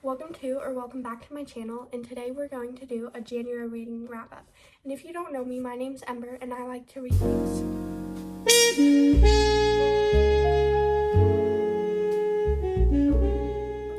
Welcome back to my channel, and today we're going to do a January reading wrap up. And if you don't know me, my name's Ember and I like to read things.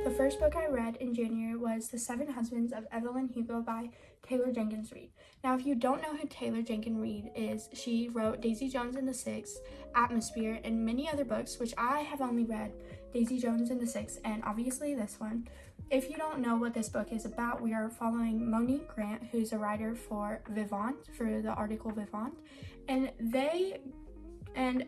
The first book I read in January was The Seven Husbands of Evelyn Hugo by Taylor Jenkins Reid. Now, if you don't know who Taylor Jenkins Reid is, she wrote Daisy Jones and the Six, Atmosphere, and many other books, which I have only read Daisy Jones and the Six, and obviously this one. If you don't know what this book is about, we are following Monique Grant, who's a writer for Vivant, for the article Vivant, and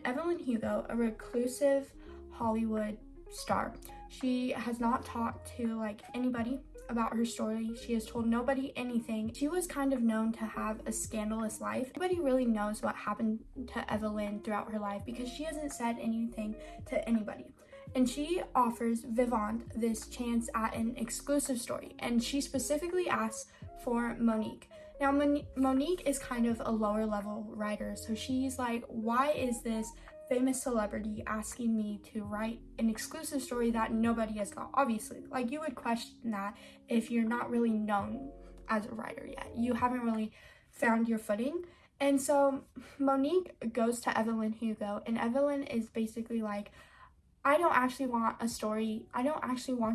Evelyn Hugo, a reclusive Hollywood star. She has not talked to anybody about her story. She has told nobody anything. She was kind of known to have a scandalous life. Nobody really knows what happened to Evelyn throughout her life because she hasn't said anything to anybody. And she offers Vivant this chance at an exclusive story, and she specifically asks for Monique. Now, Monique is kind of a lower level writer, so she's like, why is this famous celebrity asking me to write an exclusive story that nobody has got? Obviously, you would question that if you're not really known as a writer yet. You haven't really found your footing. And so Monique goes to Evelyn Hugo, and Evelyn is basically like, I don't actually want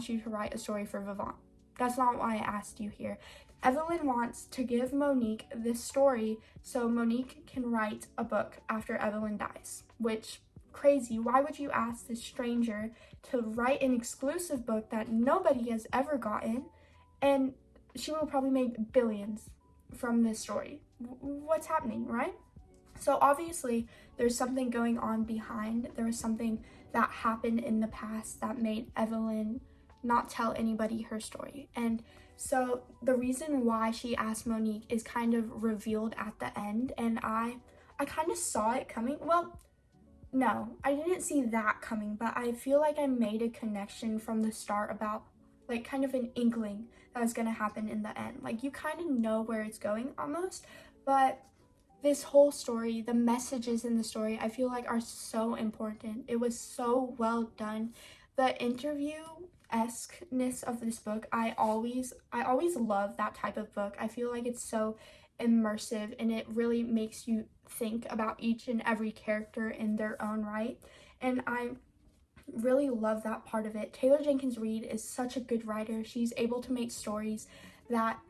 you to write a story for Vivant. That's not why I asked you here. Evelyn wants to give Monique this story so Monique can write a book after Evelyn dies. Which, crazy. Why would you ask this stranger to write an exclusive book that nobody has ever gotten? And she will probably make billions from this story. What's happening, right? So obviously there's something going on behind. There was something that happened in the past that made Evelyn not tell anybody her story. And so the reason why she asked Monique is kind of revealed at the end, and I kind of saw it coming. Well, no, I didn't see that coming, but I feel like I made a connection from the start about kind of an inkling that was going to happen in the end. You kind of know where it's going almost, but this whole story, the messages in the story, I feel like are so important. It was so well done. The interview-esque-ness of this book, I always love that type of book. I feel like it's so immersive and it really makes you think about each and every character in their own right. And I really love that part of it. Taylor Jenkins Reid is such a good writer. She's able to make stories that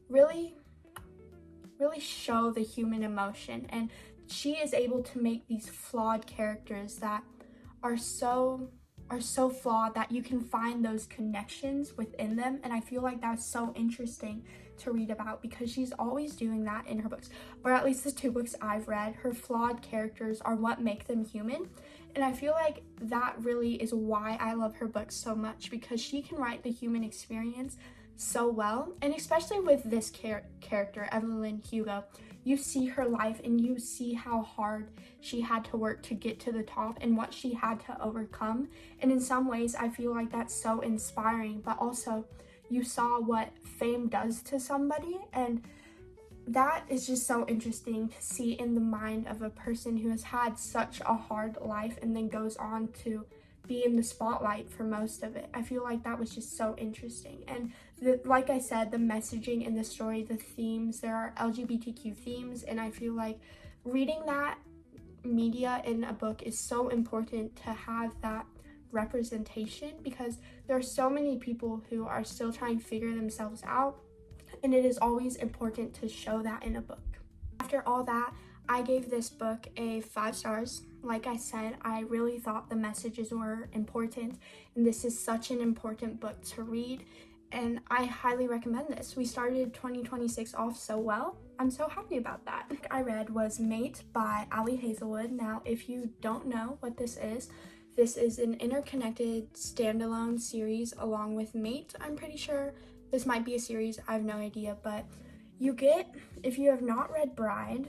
really show the human emotion, and she is able to make these flawed characters that are so flawed that you can find those connections within them. And I feel like that's so interesting to read about because she's always doing that in her books, or at least the two books I've read. Her flawed characters are what make them human, and I feel like that really is why I love her books so much, because she can write the human experience so well. And especially with this character, Evelyn Hugo, you see her life and you see how hard she had to work to get to the top and what she had to overcome. And in some ways I feel like that's so inspiring, but also you saw what fame does to somebody, and that is just so interesting to see in the mind of a person who has had such a hard life and then goes on to be in the spotlight for most of it. I feel like that was just so interesting. And like I said, the messaging in the story, the themes, there are LGBTQ themes, and I feel like reading that media in a book is so important to have that representation, because there are so many people who are still trying to figure themselves out, and it is always important to show that in a book. After all that, I gave this book a 5 stars. Like I said, I really thought the messages were important, and this is such an important book to read, and I highly recommend this. We started 2026 off so well. I'm so happy about that. The book I read was Mate by Ali Hazelwood. Now, if you don't know what this is an interconnected standalone series along with Mate. I'm pretty sure this might be a series, I have no idea, but if you have not read Bride,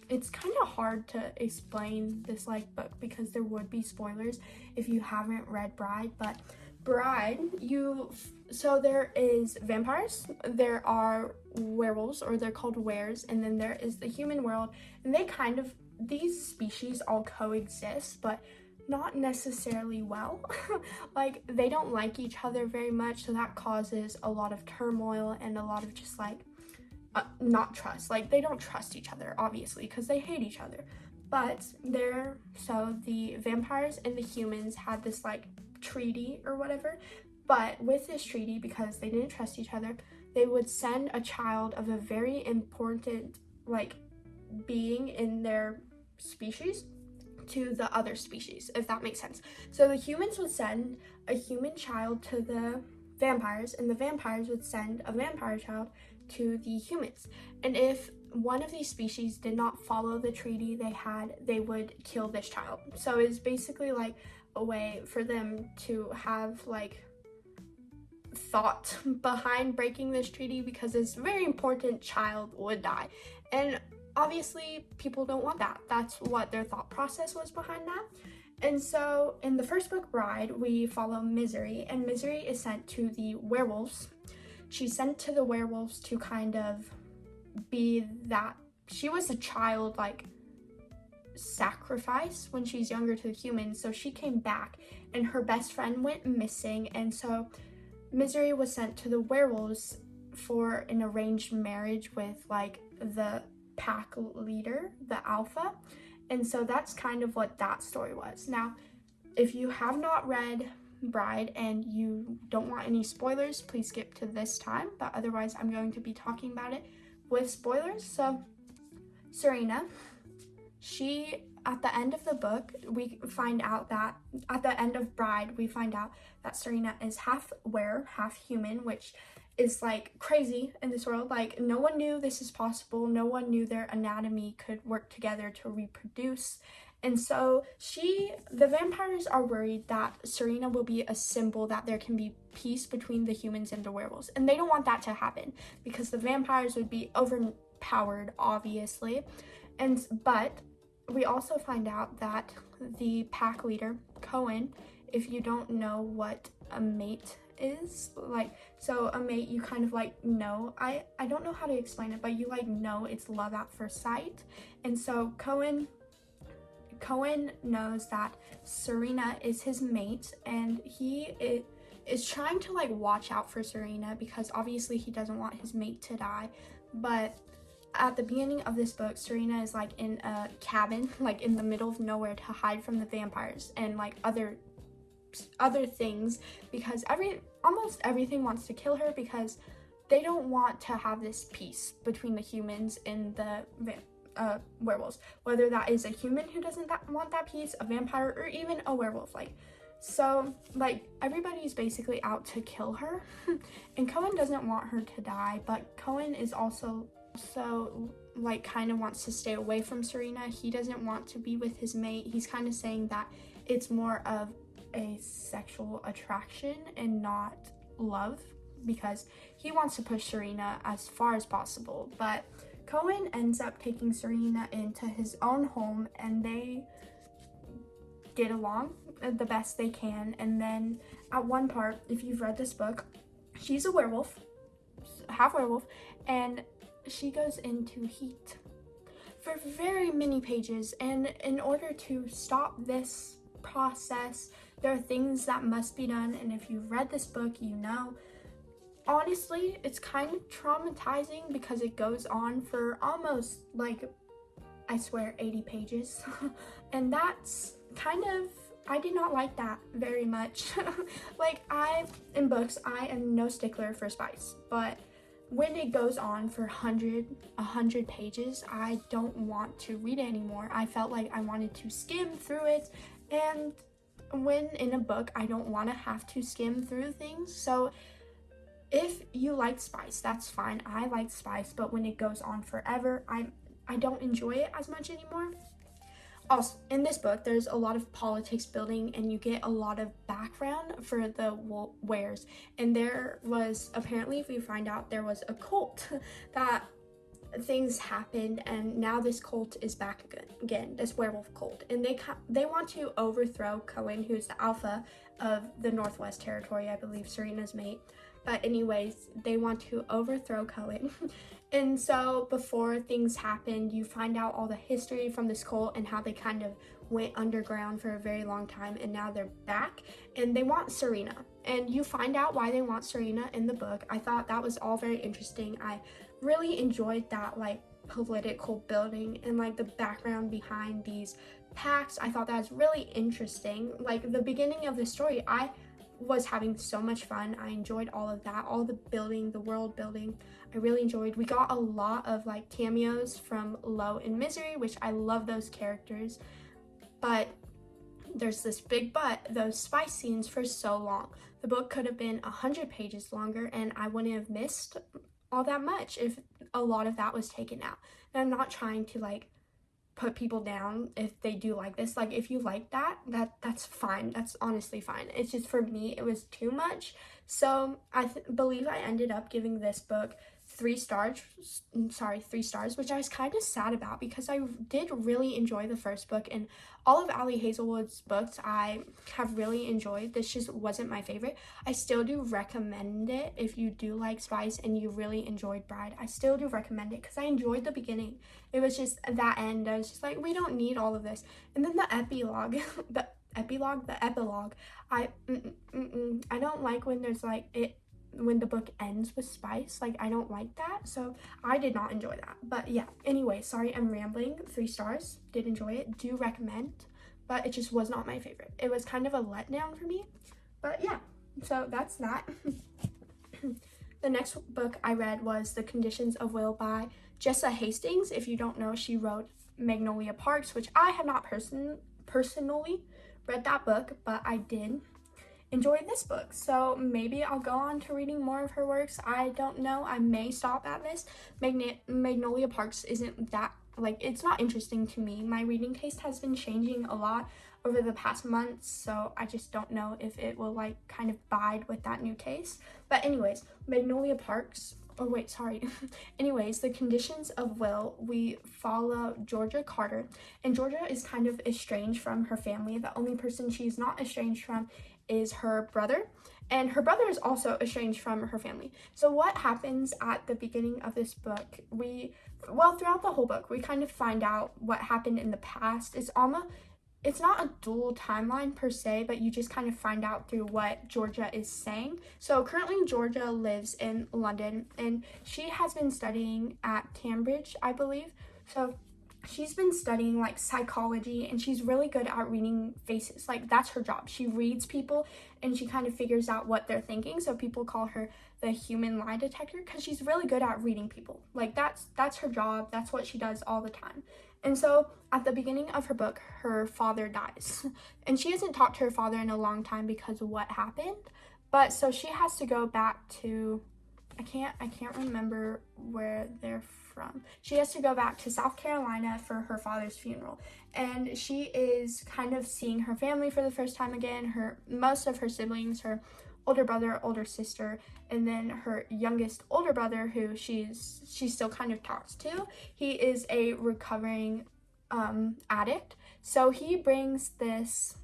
it's kind of hard to explain this book because there would be spoilers if you haven't read Bride. But Bride, so there is vampires, there are werewolves, or they're called wares, and then there is the human world, and these species all coexist, but not necessarily well. Like, they don't like each other very much, so that causes a lot of turmoil and a lot of just like not trust. Like, they don't trust each other, obviously, because they hate each other. But so the vampires and the humans had this like treaty or whatever. But with this treaty, because they didn't trust each other, they would send a child of a very important like being in their species to the other species, if that makes sense. So the humans would send a human child to the vampires, and the vampires would send a vampire child to the humans. And if one of these species did not follow the treaty they had, they would kill this child. So it's basically like a way for them to have like thought behind breaking this treaty, because this very important child would die. And obviously people don't want that. That's what their thought process was behind that. And so in the first book, Bride, we follow Misery, and Misery is sent to the werewolves. She's sent to the werewolves to kind of be that, she was a child like sacrifice when she's younger to the humans, so she came back and her best friend went missing, and so Misery was sent to the werewolves for an arranged marriage with like the pack leader, the alpha. And so that's kind of what that story was. Now, if you have not read Bride and you don't want any spoilers, please skip to this time, but otherwise I'm going to be talking about it with spoilers. So Serena, she, at the end of the book, we find out that at the end of Bride, we find out that Serena is half were, half human, which is like crazy in this world. Like, no one knew this is possible. No one knew their anatomy could work together to reproduce. And so the vampires are worried that Serena will be a symbol that there can be peace between the humans and the werewolves. And they don't want that to happen because the vampires would be overpowered, obviously. But we also find out that the pack leader, Cohen, if you don't know what a mate is, like, so a mate, you kind of like know, I don't know how to explain it, but you like know it's love at first sight. And so Cohen knows that Serena is his mate, and he is trying to like watch out for Serena because obviously he doesn't want his mate to die. But at the beginning of this book, Serena is like in a cabin, like in the middle of nowhere, to hide from the vampires and like other things, because almost everything wants to kill her because they don't want to have this peace between the humans and the werewolves, whether that is a human who doesn't want that peace, a vampire, or even a werewolf. Like, so like everybody's basically out to kill her. And Cohen doesn't want her to die, but Cohen is also like kind of wants to stay away from Serena. He doesn't want to be with his mate. He's kind of saying that it's more of a sexual attraction and not love, because he wants to push Serena as far as possible. But Cohen ends up taking Serena into his own home, and they get along the best they can. And then at one part, if you've read this book, she's a werewolf, half werewolf, and she goes into heat for very many pages. And in order to stop this process, there are things that must be done. And if you've read this book, you know, honestly, it's kind of traumatizing because it goes on for almost, like, I swear, 80 pages. And that's kind of, I did not like that very much. Like, in books, I am no stickler for spice, but when it goes on for 100 pages, I don't want to read it anymore. I felt like I wanted to skim through it, and when in a book, I don't want to have to skim through things. So if you like spice, that's fine. I like spice, but when it goes on forever, I don't enjoy it as much anymore. Also, in this book, there's a lot of politics building, and you get a lot of background for the wares. And there was, apparently, we find out there was a cult that things happened, and now this cult is back again, this werewolf cult. And they want to overthrow Cohen, who's the alpha of the Northwest Territory, I believe, Serena's mate. But anyways, they want to overthrow Cohen. And so before things happen, you find out all the history from this cult and how they kind of went underground for a very long time, and now they're back and they want Serena. And you find out why they want Serena in the book. I thought that was all very interesting. I really enjoyed that like political building and like the background behind these pacts. I thought that was really interesting. Like the beginning of the story, I was having so much fun. I enjoyed all of that, all the building, the world building. I really enjoyed. We got a lot of like cameos from Low and Misery, which I love those characters. But there's this big but, those spice scenes for so long. The book could have been 100 pages longer and I wouldn't have missed all that much if a lot of that was taken out. And I'm not trying to like put people down if they do like this. Like if you like that's fine. That's honestly fine. It's just for me it was too much. So I believe I ended up giving this book 3 stars, which I was kind of sad about because I did really enjoy the first book, and all of Ali Hazelwood's books I have really enjoyed. This just wasn't my favorite. I still do recommend it if you do like spice and you really enjoyed Bride. I still do recommend it because I enjoyed the beginning. It was just that end. I was just like, we don't need all of this. And then the epilogue, the epilogue. I don't like when there's like when the book ends with spice. Like I don't like that, so I did not enjoy that. But yeah, anyway, sorry I'm rambling. 3 stars, did enjoy it, do recommend, but it just was not my favorite. It was kind of a letdown for me. But yeah, so that's that. The next book I read was The Conditions of Will by Jessa Hastings. If you don't know, she wrote Magnolia Parks, which I have not personally read that book, but I did enjoy this book. So maybe I'll go on to reading more of her works. I don't know. I may stop at this. Magnolia Parks isn't that, like, it's not interesting to me. My reading taste has been changing a lot over the past months, so I just don't know if it will like kind of bide with that new taste. But anyways, Magnolia Parks, anyways, The Conditions of Will, we follow Georgia Carter, and Georgia is kind of estranged from her family. The only person she's not estranged from is her brother, and her brother is also estranged from her family. So what happens at the beginning of this book, throughout the whole book, we kind of find out what happened in the past. It's not a dual timeline per se, but you just kind of find out through what Georgia is saying. So currently Georgia lives in London, and she has been studying at Cambridge, I believe. So she's been studying like psychology, and she's really good at reading faces. Like that's her job. She reads people and she kind of figures out what they're thinking. So people call her the human lie detector because she's really good at reading people. Like that's her job. That's what she does all the time. And so at the beginning of her book, her father dies, and she hasn't talked to her father in a long time because of what happened. But so she has to go back to, I can't remember where they're from. She has to go back to South Carolina for her father's funeral, and she is kind of seeing her family for the first time again. Most of her siblings, her older brother, older sister, and then her youngest older brother, who she still kind of talks to. He is a recovering addict. So he brings this,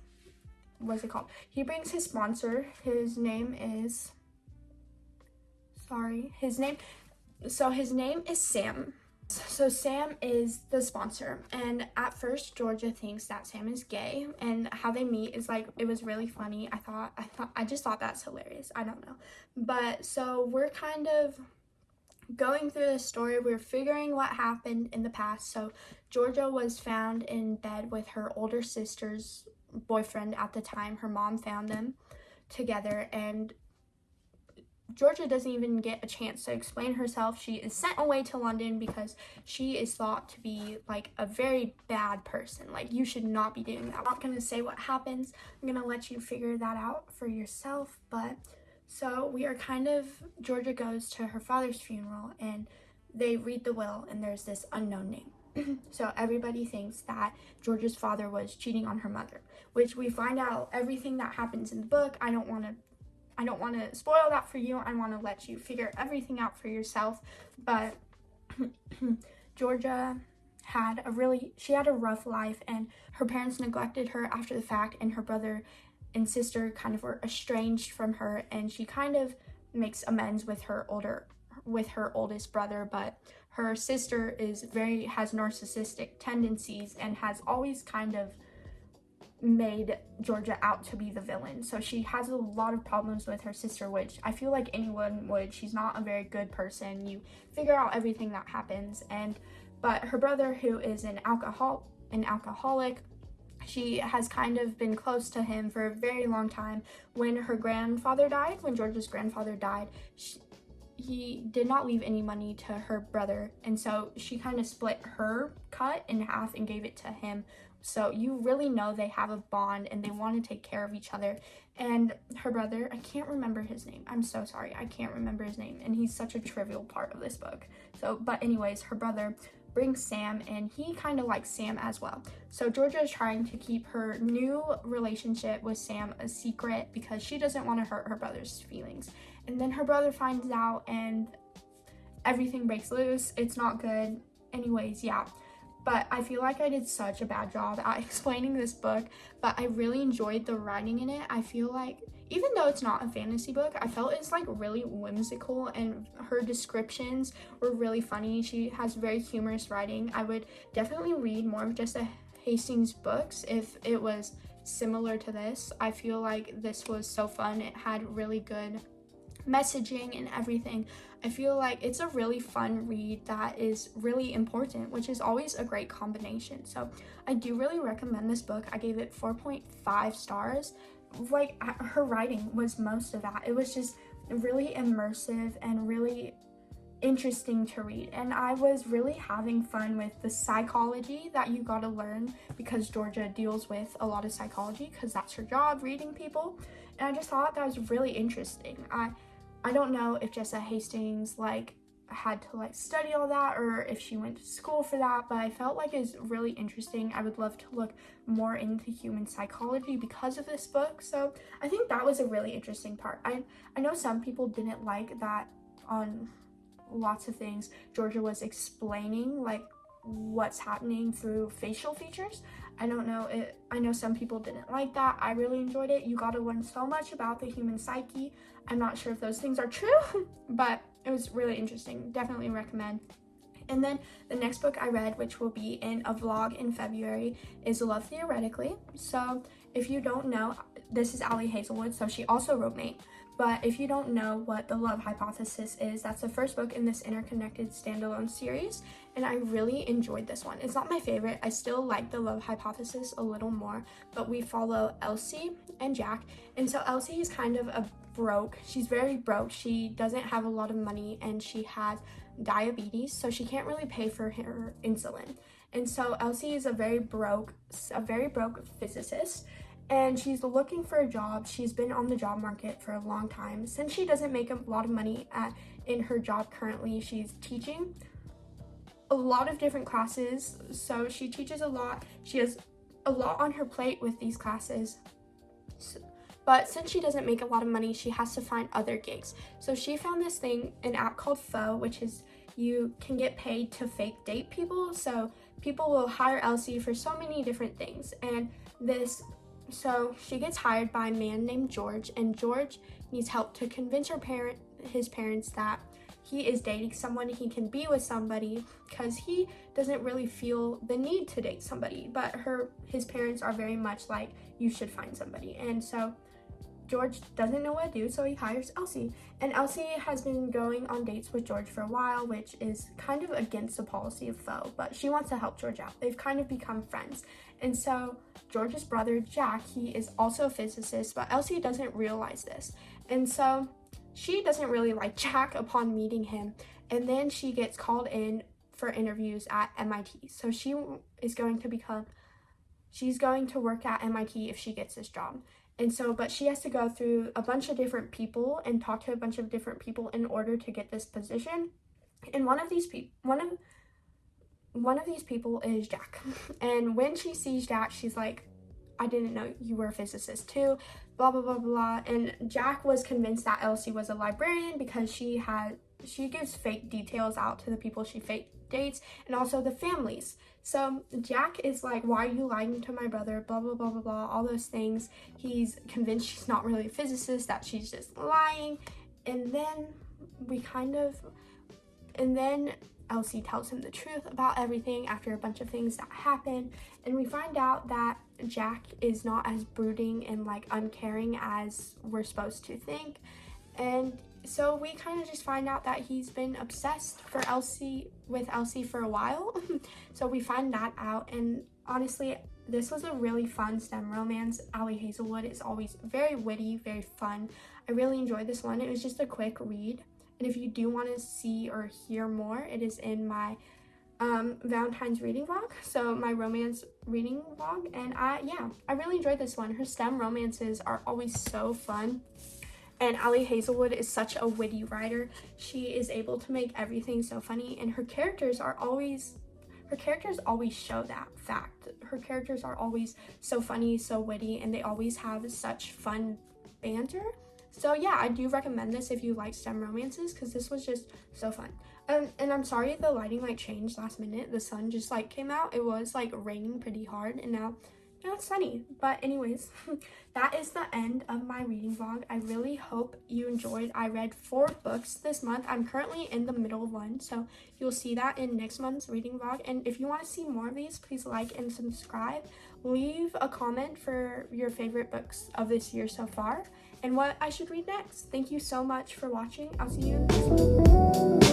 what's it called? He brings his sponsor. His name is Sam. So Sam is the sponsor, and at first Georgia thinks that Sam is gay, and how they meet is like, it was really funny. I just thought that's hilarious. I don't know. But so we're kind of going through the story. We're figuring what happened in the past. So Georgia was found in bed with her older sister's boyfriend at the time. Her mom found them together, and Georgia doesn't even get a chance to explain herself. She is sent away to London because she is thought to be like a very bad person. Like, you should not be doing that. I'm not going to say what happens. I'm going to let you figure that out for yourself. But so we are Georgia goes to her father's funeral, and they read the will, and there's this unknown name. So everybody thinks that Georgia's father was cheating on her mother, which we find out everything that happens in the book. I don't want to spoil that for you. I want to let you figure everything out for yourself. But Georgia had a rough life, and her parents neglected her after the fact, and her brother and sister kind of were estranged from her, and she kind of makes amends with her oldest brother, but her sister has narcissistic tendencies and has always kind of made Georgia out to be the villain. So she has a lot of problems with her sister, which I feel like anyone would. She's not a very good person. You figure out everything that happens. But her brother, who is an alcoholic, she has kind of been close to him for a very long time. When Georgia's grandfather died, he did not leave any money to her brother, and so she kind of split her cut in half and gave it to him. So you really know they have a bond and they want to take care of each other. And her brother, I can't remember his name. I'm so sorry. I can't remember his name. And he's such a trivial part of this book. But anyways, her brother brings Sam, and he kind of likes Sam as well. So Georgia is trying to keep her new relationship with Sam a secret because she doesn't want to hurt her brother's feelings. And then her brother finds out and everything breaks loose. It's not good. Anyways, yeah. But I feel like I did such a bad job at explaining this book, but I really enjoyed the writing in it. I feel like, even though it's not a fantasy book, I felt it's like really whimsical, and her descriptions were really funny. She has very humorous writing. I would definitely read more of Jessa Hastings' books if it was similar to this. I feel like this was so fun. It had really good messaging and everything. I feel like it's a really fun read that is really important, which is always a great combination. So I do really recommend this book. I gave it 4.5 stars. Like, her writing was most of that. It was just really immersive and really interesting to read, and I was really having fun with the psychology that you got to learn, because Georgia deals with a lot of psychology because that's her job, reading people. And I just thought that was really interesting. I don't know if Jessa Hastings had to study all that, or if she went to school for that, but I felt like it's really interesting. I would love to look more into human psychology because of this book. So I think that was a really interesting part. I know some people didn't like that on lots of things Georgia was explaining what's happening through facial features. I don't know, I know some people didn't like that. I really enjoyed it. You got to learn so much about the human psyche. I'm not sure if those things are true, but it was really interesting. Definitely recommend. And then the next book I read, which will be in a vlog in February, is Love Theoretically. So if you don't know, this is Ali Hazelwood, so she also wrote Mate. But if you don't know what the Love Hypothesis is, that's the first book in this interconnected standalone series, and I really enjoyed this one. It's not my favorite. I still like the Love Hypothesis a little more, but we follow Elsie and Jack. And so Elsie is kind of she's very broke. She doesn't have a lot of money, and she has diabetes, so she can't really pay for her insulin. And so Elsie is a very broke physicist, and she's looking for a job. She's been on the job market for a long time. Since she doesn't make a lot of money in her job currently, she's teaching a lot of different classes. So she teaches a lot. She has a lot on her plate with these classes. But since she doesn't make a lot of money, she has to find other gigs. So she found this thing, an app called Faux, which is you can get paid to fake date people. So people will hire Elsie for so many different things. So she gets hired by a man named George, and George needs help to convince his parents that he is dating someone, he can be with somebody, because he doesn't really feel the need to date somebody. But his parents are very much like, you should find somebody. And so George doesn't know what to do, so he hires Elsie. And Elsie has been going on dates with George for a while, which is kind of against the policy of Faux, but she wants to help George out. They've kind of become friends. And so George's brother, Jack, he is also a physicist, but Elsie doesn't realize this. And so she doesn't really like Jack upon meeting him. And then she gets called in for interviews at MIT. So she's going to work at MIT if she gets this job. And so, but she has to go through a bunch of different people and talk to a bunch of different people in order to get this position. And one of these people is Jack. And when she sees Jack, she's like, I didn't know you were a physicist too, blah, blah, blah, blah. And Jack was convinced that Elsie was a librarian because she gives fake details out to the people she fake dates and also the families. So Jack is like, why are you lying to my brother, blah, blah, blah, blah, blah, all those things. He's convinced she's not really a physicist, that she's just lying. And then and then Elsie tells him the truth about everything after a bunch of things that happen, and we find out that Jack is not as brooding and like uncaring as we're supposed to think. And so we kind of just find out that he's been obsessed with Elsie for a while. So we find that out, and honestly, this was a really fun STEM romance. Ali Hazelwood is always very witty, very fun. I really enjoyed this one. It was just a quick read. And if you do want to see or hear more, it is in my Valentine's reading vlog, so my romance reading vlog. And I really enjoyed this one. Her STEM romances are always so fun. And Ali Hazelwood is such a witty writer. She is able to make everything so funny, and her characters always show that fact. Her characters are always so funny, so witty, and they always have such fun banter. So yeah, I do recommend this if you like STEM romances, because this was just so fun. And I'm sorry the lighting like changed last minute. The sun just like came out. It was like raining pretty hard, and now it's sunny. But anyways, that is the end of my reading vlog. I really hope you enjoyed. I read 4 books this month. I'm currently in the middle of one, so you'll see that in next month's reading vlog. And if you want to see more of these, please like and subscribe. Leave a comment for your favorite books of this year so far and what I should read next. Thank you so much for watching. I'll see you in the next one.